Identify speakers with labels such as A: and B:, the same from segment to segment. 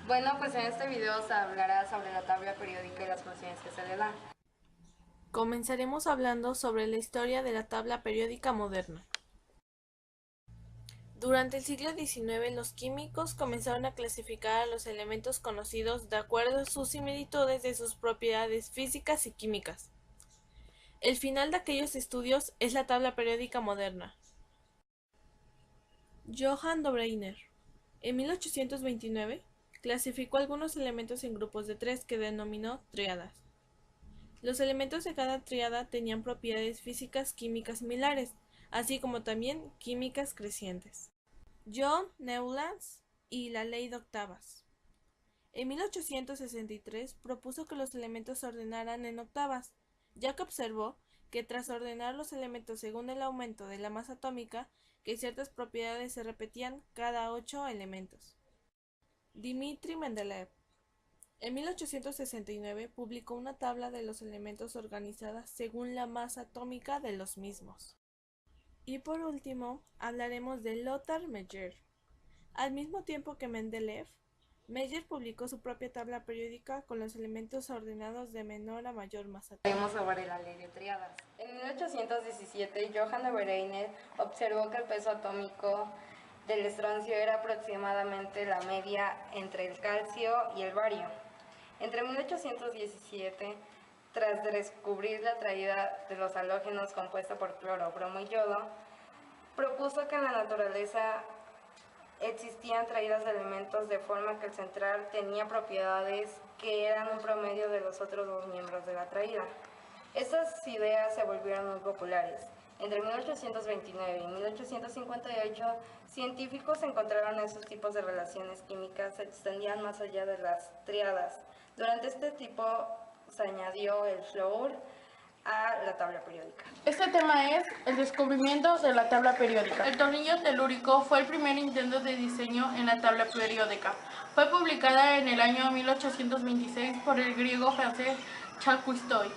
A: Bueno, pues en este video se hablará sobre la tabla periódica y las funciones que se le dan.
B: Comenzaremos hablando sobre la historia de la tabla periódica moderna. Durante el siglo XIX, los químicos comenzaron a clasificar a los elementos conocidos de acuerdo a sus similitudes de sus propiedades físicas y químicas. El final de aquellos estudios es la tabla periódica moderna. Johann Dobreiner, en 1829, clasificó algunos elementos en grupos de tres que denominó tríadas. Los elementos de cada tríada tenían propiedades físicas químicas similares, así como también químicas crecientes. John Newlands y la ley de octavas. En 1863 propuso que los elementos se ordenaran en octavas, ya que observó que tras ordenar los elementos según el aumento de la masa atómica, que ciertas propiedades se repetían cada 8 elementos. Dmitri Mendeleev, en 1869 publicó una tabla de los elementos organizada según la masa atómica de los mismos. Y por último, hablaremos de Lothar Meyer. Al mismo tiempo que Mendeleev, Meyer publicó su propia tabla periódica con los elementos ordenados de menor a mayor masa atómica.
A: Vimos sobre la ley de tríadas. En 1817, Johann de Breiner observó que el peso atómico del estroncio era aproximadamente la media entre el calcio y el bario. Entre 1817, tras descubrir la traída de los halógenos compuesta por cloro, bromo y yodo, propuso que en la naturaleza existían traídas de elementos de forma que el central tenía propiedades que eran un promedio de los otros dos miembros de la traída. Estas ideas se volvieron muy populares. Entre 1829 y 1858, científicos encontraron esos tipos de relaciones químicas se extendían más allá de las tríadas. Durante este tipo se añadió el flúor a la tabla periódica.
C: Este tema es el descubrimiento de la tabla periódica. El tornillo telúrico fue el primer intento de diseño en la tabla periódica. Fue publicada en el año 1826 por el griego francés Charles Cousteau.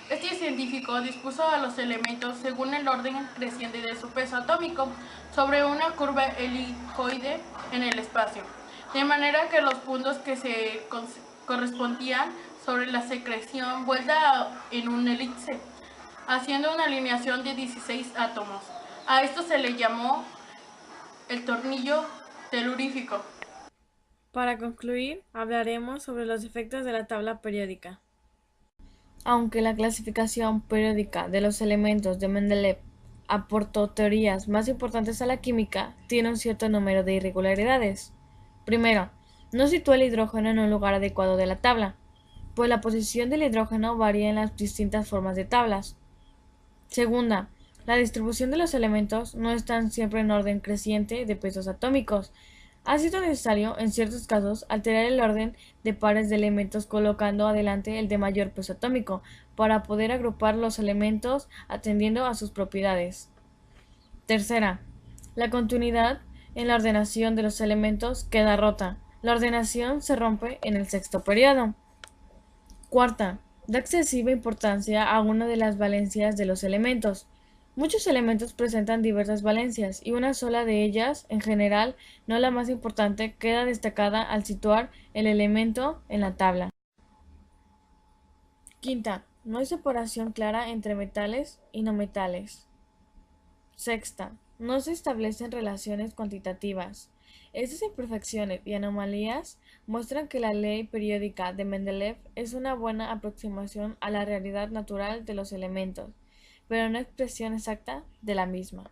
C: Este científico dispuso a los elementos según el orden creciente de su peso atómico sobre una curva helicoide en el espacio, de manera que los puntos que se correspondían sobre la secreción vuelta en un elipse, haciendo una alineación de 16 átomos. A esto se le llamó el tornillo telurífico.
B: Para concluir, hablaremos sobre los efectos de la tabla periódica. Aunque la clasificación periódica de los elementos de Mendeleev aportó teorías más importantes a la química, tiene un cierto número de irregularidades. Primero, no sitúa el hidrógeno en un lugar adecuado de la tabla, pues la posición del hidrógeno varía en las distintas formas de tablas. Segunda, la distribución de los elementos no están siempre en orden creciente de pesos atómicos. Ha sido necesario, en ciertos casos, alterar el orden de pares de elementos colocando adelante el de mayor peso atómico, para poder agrupar los elementos atendiendo a sus propiedades. Tercera, la continuidad en la ordenación de los elementos queda rota. La ordenación se rompe en el sexto periodo. Cuarta, da excesiva importancia a una de las valencias de los elementos. Muchos elementos presentan diversas valencias y una sola de ellas, en general, no la más importante, queda destacada al situar el elemento en la tabla. Quinta, no hay separación clara entre metales y no metales. Sexta, no se establecen relaciones cuantitativas. Estas imperfecciones y anomalías muestran que la ley periódica de Mendeleev es una buena aproximación a la realidad natural de los elementos, pero no expresión exacta de la misma.